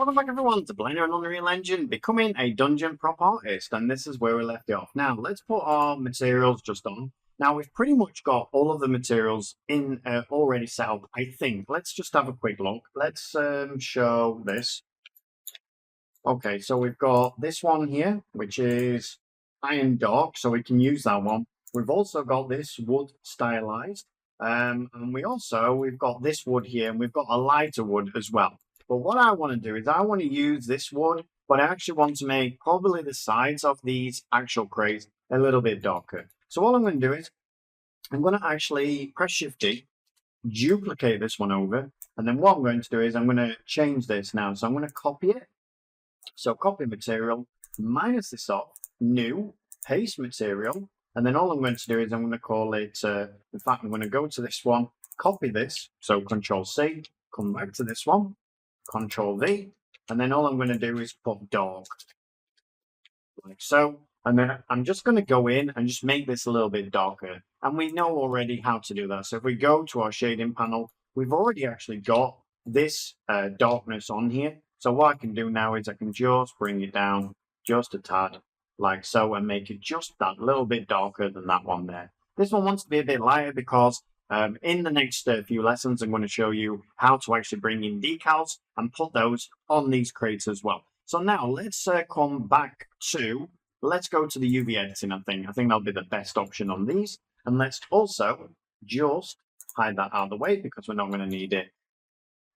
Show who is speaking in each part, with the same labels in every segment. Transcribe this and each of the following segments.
Speaker 1: Welcome back everyone to Blender and Unreal Engine, becoming a dungeon prop artist, and this is where we left it off. Now let's put our materials just on. Now we've pretty much got all of the materials in already set up, I think. Let's just have a quick look. Let's show this. Okay, so we've got this one here, which is iron dark, so we can use that one. We've also got this wood stylized, and we've got this wood here, and we've got a lighter wood as well. But what I want to do is I want to use this wood, but I actually want to make probably the sides of these actual crates a little bit darker. So all I'm going to do is I'm going to actually press Shift D, duplicate this one over, and then what I'm going to do is I'm going to change this now. So I'm going to copy it. So copy material, minus this off, new, paste material, and then all I'm going to do is I'm going to call it, in fact, I'm going to go to this one, copy this, so Control C, come back to this one, Control V, and then all I'm going to do is put dark, like so. And then I'm just going to go in and just make this a little bit darker. And we know already how to do that. So if we go to our shading panel, we've already actually got this darkness on here. So what I can do now is I can just bring it down just a tad, like so, and make it just that little bit darker than that one there. This one wants to be a bit lighter because in the next few lessons, I'm going to show you how to actually bring in decals and put those on these crates as well. So now let's come back to, let's go to the UV editing, I think that'll be the best option on these. And let's also just hide that out of the way because we're not going to need it.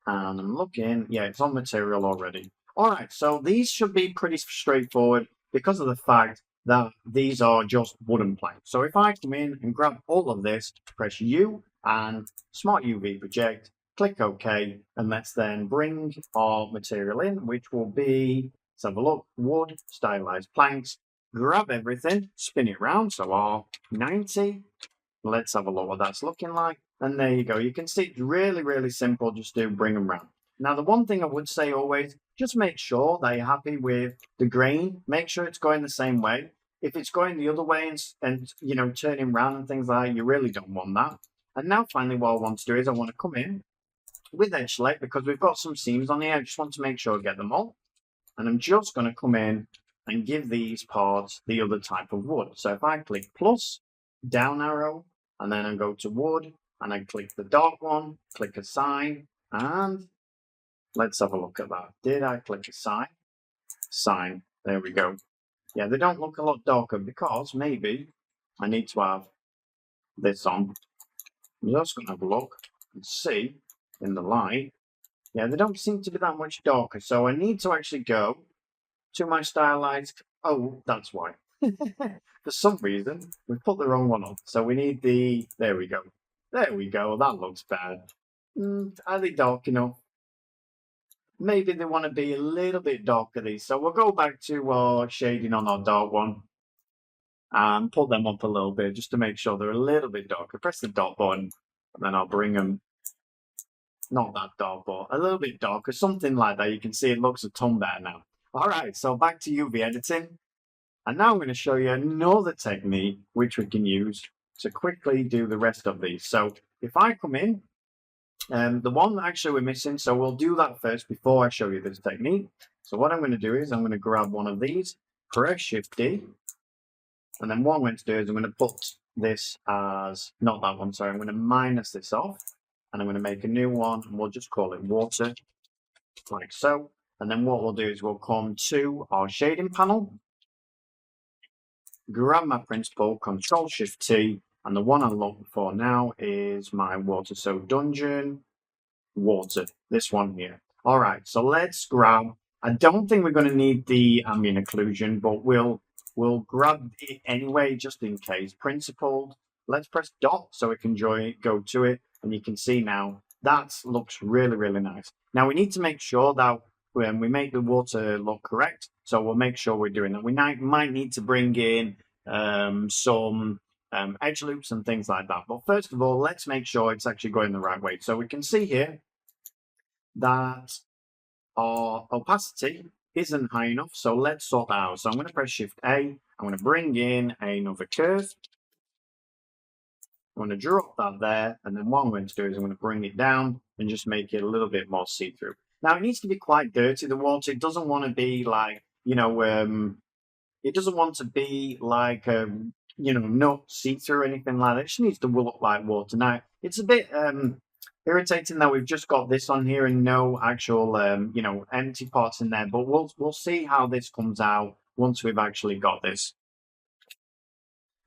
Speaker 1: And I'm looking, yeah, it's on material already. All right, so these should be pretty straightforward because of the fact that these are just wooden planks. So if I come in and grab all of this, press U and Smart UV Project, click OK, and let's then bring our material in, which will be, let's have a look, wood, stylized planks, grab everything, spin it around, so R90, let's have a look what that's looking like. And there you go. You can see it's really, really simple just to bring them around. Now, the one thing I would say always, just make sure that you're happy with the grain. Make sure it's going the same way. If it's going the other way and you know, turning around and things like that, you really don't want that. And now, finally, what I want to do is I want to come in with Edge Select because we've got some seams on here. I just want to make sure I get them all. And I'm just going to come in and give these parts the other type of wood. So if I click plus, down arrow, and then I go to wood, and I click the dark one, click assign, and let's have a look at that. Did I click assign? Sign. There we go. Yeah, they don't look a lot darker because maybe I need to have this on. I'm just going to have a look and see in the light. Yeah, they don't seem to be that much darker. So I need to actually go to my stylized. Oh, that's why. For some reason, we put the wrong one on. So we need the, there we go. There we go, that looks bad. Are they dark enough? Maybe they want to be a little bit darker, these. So we'll go back to our shading on our dark one and pull them up a little bit just to make sure they're a little bit darker. Press the dot button and then I'll bring them, not that dark, but a little bit darker, something like that. You can see it looks a ton better now. All right, so back to UV editing. And now I'm going to show you another technique which we can use to quickly do the rest of these. So if I come in, the one that actually we're missing, so we'll do that first before I show you this technique. So what I'm going to do is I'm going to grab one of these, press Shift D, and then what I'm going to do is I'm going to put this as, not that one, sorry, I'm going to minus this off, and I'm going to make a new one, and we'll just call it water, like so. And then what we'll do is we'll come to our shading panel, grab my principal, Control Shift T, and the one I'm looking for now is my water. So dungeon water, this one here. All right, so let's grab. I don't think we're going to need the ambient occlusion, but we'll grab it anyway just in case. Principled. Let's press dot so it can go to it, and you can see now that looks really, really nice. Now we need to make sure that when we make the water look correct, so we'll make sure we're doing that. We might need to bring in some edge loops and things like that. But first of all, let's make sure it's actually going the right way. So we can see here that our opacity isn't high enough. So let's sort that out. So I'm going to press Shift A. I'm going to bring in another curve. I'm going to drop that there. And then what I'm going to do is I'm going to bring it down and just make it a little bit more see-through. Now it needs to be quite dirty, the water. It doesn't want to be like, it doesn't want to be like, not see-through or anything like that. It just needs to look like water. Now, it's a bit irritating that we've just got this on here and no actual, empty parts in there. But we'll see how this comes out once we've actually got this.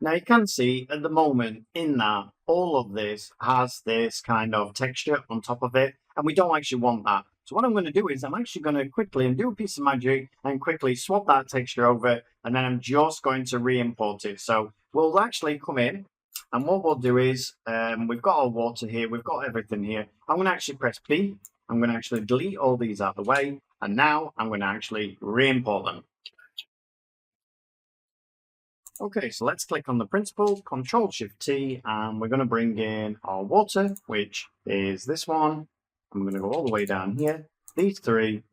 Speaker 1: Now you can see at the moment in that all of this has this kind of texture on top of it, and we don't actually want that. So what I'm going to do is I'm actually going to quickly do a piece of magic and quickly swap that texture over, and then I'm just going to re-import it. So we'll actually come in, and what we'll do is we've got our water here, we've got everything here. I'm going to actually press P. I'm going to actually delete all these out of the way, and now I'm going to actually re-import them. Okay, so let's click on the principled, Control-Shift-T, and we're going to bring in our water, which is this one. I'm going to go all the way down here, these three,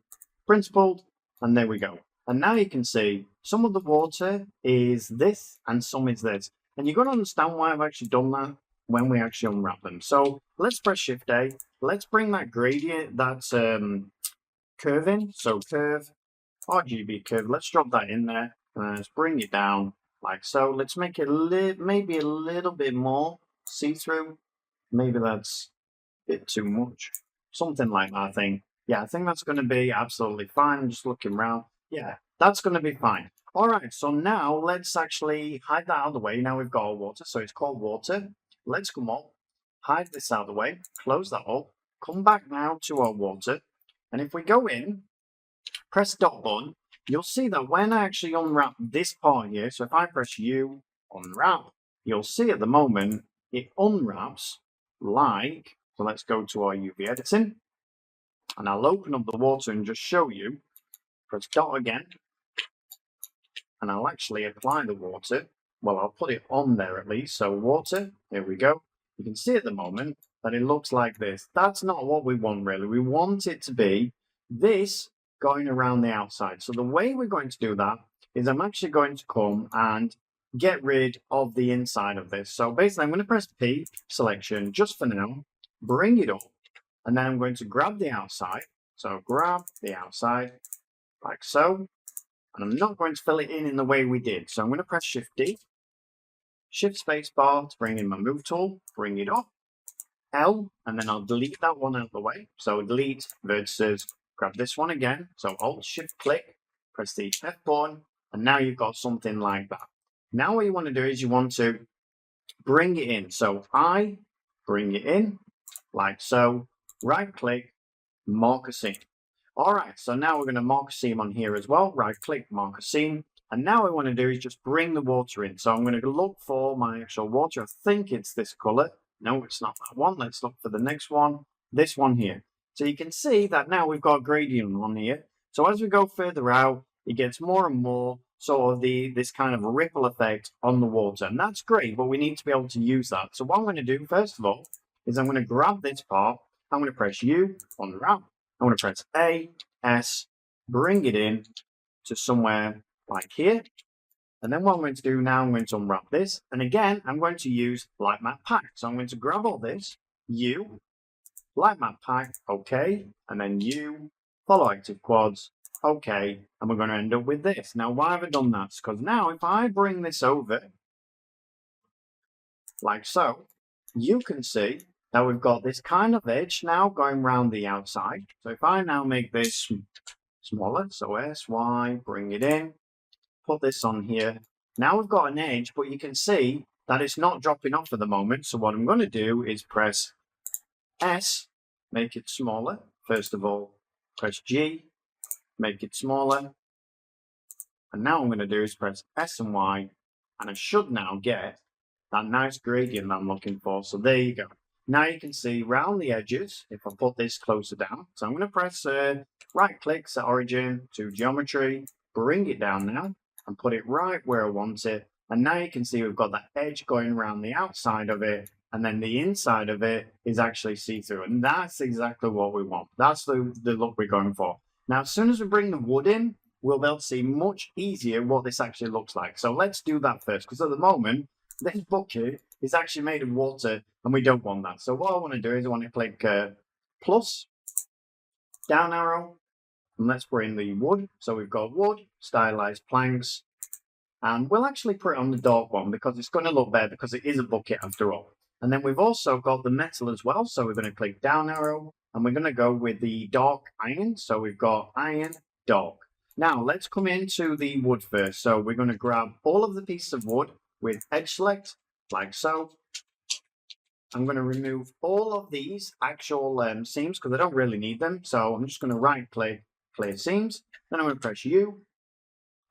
Speaker 1: principled, and there we go. And now you can see some of the water is this and some is this. And you've got to understand why I've actually done that when we actually unwrap them. So let's press Shift-A. Let's bring that gradient, that's curve in. So curve, RGB curve, let's drop that in there, and let's bring it down. Like so. Let's make it maybe a little bit more see-through. Maybe that's a bit too much. Something like that, I think. Yeah, I think that's going to be absolutely fine. I'm just looking around. Yeah, that's going to be fine. All right, so now let's actually hide that out of the way. Now we've got our water, so it's called water. Let's come up, hide this out of the way, close that up, come back now to our water. And if we go in, press dot button, you'll see that when I actually unwrap this part here, so if I press U, unwrap, you'll see at the moment it unwraps like, so let's go to our UV editing, and I'll open up the water and just show you, press dot again, and I'll actually apply the water. Well, I'll put it on there at least, so water, here we go. You can see at the moment that it looks like this. That's not what we want really. We want it to be this going around the outside. So the way we're going to do that is I'm actually going to come and get rid of the inside of this. So basically I'm going to press P, selection, just for now, bring it up, and then I'm going to grab the outside. So grab the outside, like so, and I'm not going to fill it in the way we did. So I'm going to press Shift D, Shift space bar to bring in my move tool, bring it up, L, and then I'll delete that one out of the way. So delete vertices, grab this one again, so Alt Shift click, press the F button, and now you've got something like that. Now what you want to do is you want to bring it in. So I bring it in, like so, right click, mark a seam. All right, so now we're going to mark a seam on here as well, right click, mark a seam, and now what I want to do is just bring the water in. So I'm going to look for my actual water. I think it's this color. No, it's not that one. Let's look for the next one, this one here. So you can see that now we've got a gradient on here. So as we go further out, it gets more and more sort of this kind of ripple effect on the water. And that's great, but we need to be able to use that. So what I'm going to do, first of all, is I'm going to grab this part. I'm going to press U, unwrap. I'm going to press A, S, bring it in to somewhere like here. And then what I'm going to do now, I'm going to unwrap this. And again, I'm going to use Light Map Pack. So I'm going to grab all this, U, Light Map Pack, OK, and then U, Follow Active Quads, OK, and we're going to end up with this. Now, why have I done that? Because now if I bring this over, like so, you can see that we've got this kind of edge now going around the outside. So if I now make this smaller, so S, Y, bring it in, put this on here. Now we've got an edge, but you can see that it's not dropping off at the moment. So what I'm going to do is press S, make it smaller. First of all, press G, make it smaller. And now what I'm going to do is press S and Y, and I should now get that nice gradient that I'm looking for. So there you go. Now you can see around the edges, if I put this closer down. So I'm going to press right click, set origin to geometry, bring it down now, and put it right where I want it. And now you can see we've got that edge going around the outside of it, and then the inside of it is actually see-through. And that's exactly what we want. That's the look we're going for. Now, as soon as we bring the wood in, we'll be able to see much easier what this actually looks like. So let's do that first, because at the moment, this bucket is actually made of water, and we don't want that. So what I want to do is I want to click plus, down arrow, and let's bring the wood. So we've got wood, stylized planks, and we'll actually put it on the dark one because it's going to look better because it is a bucket after all. And then we've also got the metal as well. So we're going to click down arrow and we're going to go with the dark iron. So we've got iron, dark. Now let's come into the wood first. So we're going to grab all of the pieces of wood with edge select like so. I'm going to remove all of these actual seams because I don't really need them. So I'm just going to right click, clear seams. Then I'm going to press U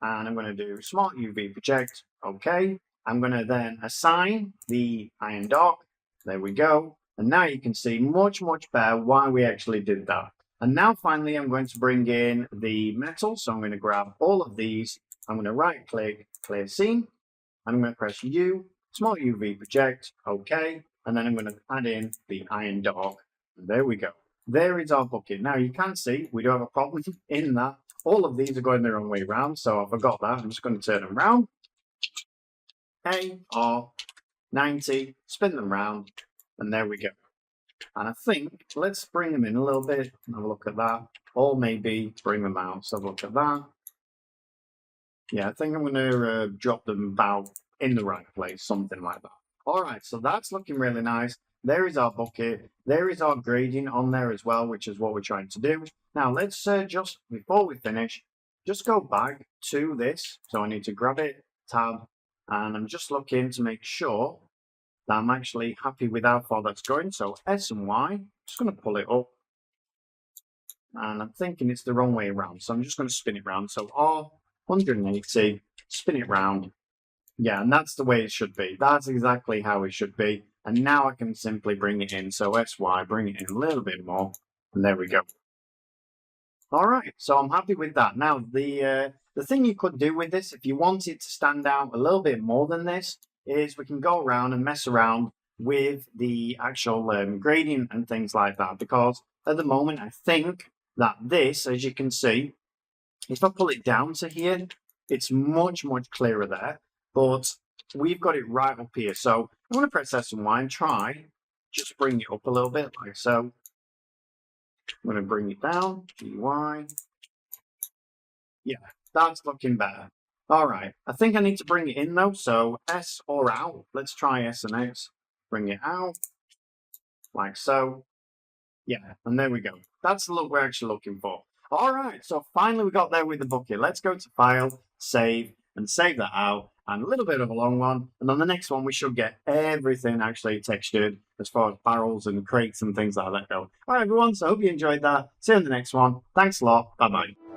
Speaker 1: and I'm going to do Smart UV Project. Okay. I'm going to then assign the iron dark. There we go. And now you can see much better why we actually did that. And now finally I'm going to bring in the metal. So I'm going to grab all of these. I'm going to right click, clear seam. And I'm going to press U, Smart UV Project. Okay. And then I'm going to add in the iron dark. And there we go. There is our bucket. Now you can see we do have a problem in that all of these are going the wrong way around. So I forgot that. I'm just going to turn them around. A, R, 90, spin them round, and there we go. And I think, let's bring them in a little bit, and have a look at that. Or maybe bring them out, so have a look at that. Yeah, I think I'm going to drop them about in the right place, something like that. Alright, so that's looking really nice. There is our bucket. There is our gradient on there as well, which is what we're trying to do. Now, let's just, before we finish, just go back to this. So I need to grab it, tab, and I'm just looking to make sure that I'm actually happy with how far that's going. So S and Y, just going to pull it up. And I'm thinking it's the wrong way around. So I'm just going to spin it round. So R, 180, spin it round. Yeah, and that's the way it should be. That's exactly how it should be. And now I can simply bring it in. So SY, bring it in a little bit more. And there we go. All right, so I'm happy with that. Now, the thing you could do with this, if you want it to stand out a little bit more than this, is we can go around and mess around with the actual gradient and things like that. Because at the moment, I think that this, as you can see, if I pull it down to here, it's much clearer there. But we've got it right up here. So I'm going to press S and Y and try just bring it up a little bit like so. I'm going to bring it down, GY. Yeah, that's looking better. All right, I think I need to bring it in though. So S or out. Let's try S and X. Bring it out like so. Yeah, and there we go. That's the look we're actually looking for. All right, so finally we got there with the bucket. Let's go to File, Save, and save that out. And a little bit of a long one. And on the next one, we should get everything actually textured as far as barrels and crates and things like that go. All right, everyone. So I hope you enjoyed that. See you in the next one. Thanks a lot. Bye-bye.